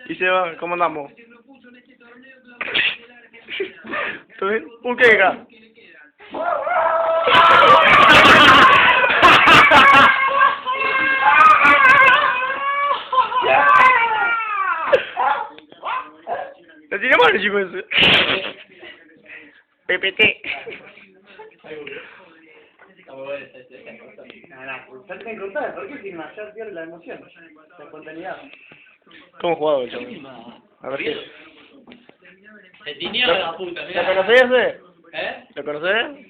Y se va, ¿cómo andamos? ¿Todo bien? ¿Un qué acá? ¿Le tiene mal el chico ese? PPT. Falta encontrar, ¿por qué tiene mayor pierde la emoción? La espontaneidad. ¿Cómo jugaba el chaval? A ver qué. Se tiñó la puta, ¿Lo mirá. conocés ese? ¿Eh? ¿Lo conocés?